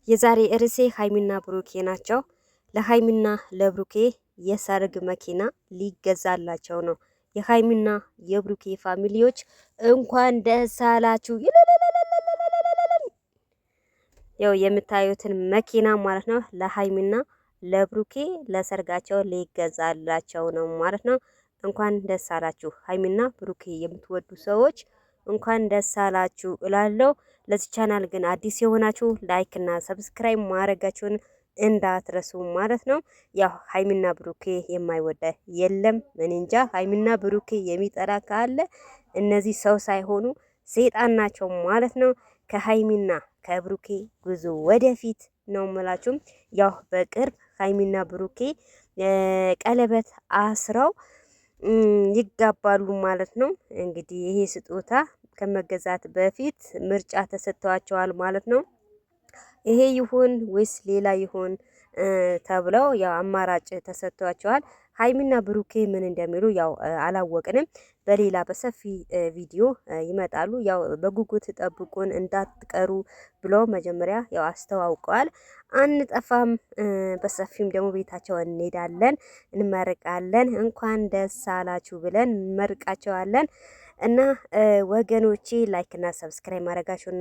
የዛሬ ርዕሴ ሀይሚና ብሩኬ ናቸው። ለሀይሚና ለብሩኬ የሰርግ መኪና ሊገዛላቸው ነው። የሀይሚና የብሩኬ ፋሚሊዎች እንኳን ደስ አላችሁ። ያው የምታዩትን መኪና ማለት ነው ለሀይሚና ለብሩኬ ለሰርጋቸው ሊገዛላቸው ነው ማለት ነው። እንኳን ደስ አላችሁ ሀይሚና ብሩኬ የምትወዱ ሰዎች እንኳን ደስ አላችሁ እላለሁ። ለዚህ ቻናል ግን አዲስ የሆናችሁ ላይክ እና ሰብስክራይብ ማድረጋችሁን እንዳትረሱ ማለት ነው። ያው ሀይሚና ብሩኬ የማይወዳ የለም። እኔ እንጃ ሀይሚና ብሩኬ የሚጠላ ካለ እነዚህ ሰው ሳይሆኑ ሰይጣን ናቸው ማለት ነው። ከሀይሚና ከብሩኬ ጉዞ ወደፊት ነው የምላችሁም። ያው በቅርብ ሀይሚና ብሩኬ ቀለበት አስረው ይጋባሉ ማለት ነው። እንግዲህ ይሄ ስጦታ ከመገዛት በፊት ምርጫ ተሰጥቷቸዋል ማለት ነው። ይሄ ይሁን ወይስ ሌላ ይሁን ተብለው ያው አማራጭ ተሰጥቷቸዋል። ሀይሚና ብሩኬ ምን እንደሚሉ ያው አላወቅንም። በሌላ በሰፊ ቪዲዮ ይመጣሉ። ያው በጉጉት ጠብቁን እንዳትቀሩ ብለው መጀመሪያ ያው አስተዋውቀዋል። አንጠፋም፣ በሰፊም ደግሞ ቤታቸው እንሄዳለን፣ እንመርቃለን። እንኳን ደስ አላችሁ ብለን እንመርቃቸዋለን። እና ወገኖቼ ላይክ እና ሰብስክራይብ ማድረጋችሁን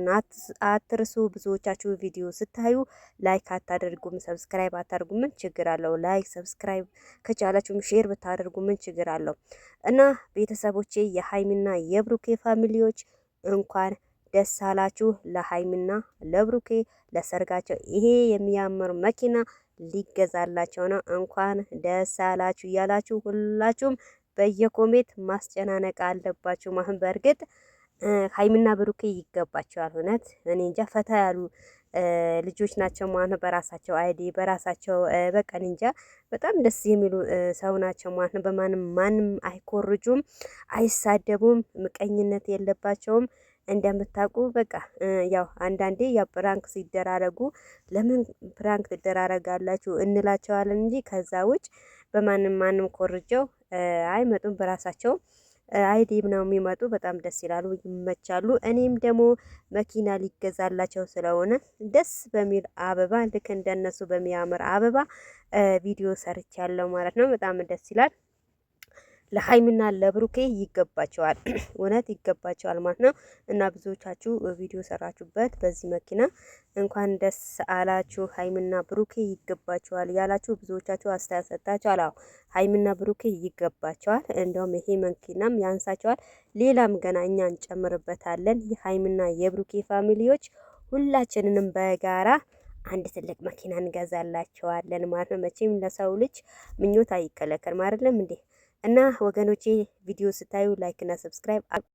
አትርሱ። ብዙዎቻችሁ ቪዲዮ ስታዩ ላይክ አታደርጉም፣ ሰብስክራይብ አታደርጉም። ምን ችግር አለው? ላይክ ሰብስክራይብ ከቻላችሁም ሼር ብታደርጉ ምን ችግር አለው? እና ቤተሰቦቼ የሀይሚና የብሩኬ ፋሚሊዎች እንኳን ደስ አላችሁ። ለሀይሚና ለብሩኬ ለሰርጋቸው ይሄ የሚያምር መኪና ሊገዛላቸው ነው። እንኳን ደስ አላችሁ እያላችሁ ሁላችሁም በየኮሜት ማስጨናነቅ አለባችሁ። ማህን በእርግጥ ሀይሚና ብሩኬ ይገባቸዋል። እውነት እኔ እንጃ ፈታ ያሉ ልጆች ናቸው ማለት ነው። በራሳቸው አይዲ በራሳቸው በቃ እንጃ በጣም ደስ የሚሉ ሰው ናቸው ማለት ነው። በማንም ማንም አይኮርጁም፣ አይሳደቡም፣ ምቀኝነት የለባቸውም። እንደምታውቁ በቃ ያው አንዳንዴ ያው ፕራንክ ሲደራረጉ ለምን ፕራንክ ትደራረጋላችሁ እንላቸዋለን እንጂ ከዛ ውጭ በማንም ማንም ኮርጀው አይመጡም። በራሳቸው አይዲም ነው የሚመጡ። በጣም ደስ ይላሉ፣ ይመቻሉ። እኔም ደግሞ መኪና ሊገዛላቸው ስለሆነ ደስ በሚል አበባ ልክ እንደነሱ በሚያምር አበባ ቪዲዮ ሰርቻለሁ ማለት ነው። በጣም ደስ ይላል። ለሀይሚና ለብሩኬ ይገባቸዋል፣ እውነት ይገባቸዋል ማለት ነው። እና ብዙዎቻችሁ ቪዲዮ ሰራችሁበት በዚህ መኪና እንኳን ደስ አላችሁ ሀይሚና ብሩኬ ይገባቸዋል ያላችሁ ብዙዎቻችሁ አስተያየት ሰጣችኋል። አዎ ሀይሚና ብሩኬ ይገባቸዋል። እንደውም ይሄ መኪናም ያንሳቸዋል። ሌላም ገና እኛ እንጨምርበታለን። የሀይሚና የብሩኬ ፋሚሊዎች ሁላችንንም በጋራ አንድ ትልቅ መኪና እንገዛላቸዋለን ማለት ነው። መቼም ለሰው ልጅ ምኞት አይከለከልም አይደለም እንዴ? እና ወገኖቼ ቪዲዮ ስታዩ ላይክ እና ሰብስክራይብ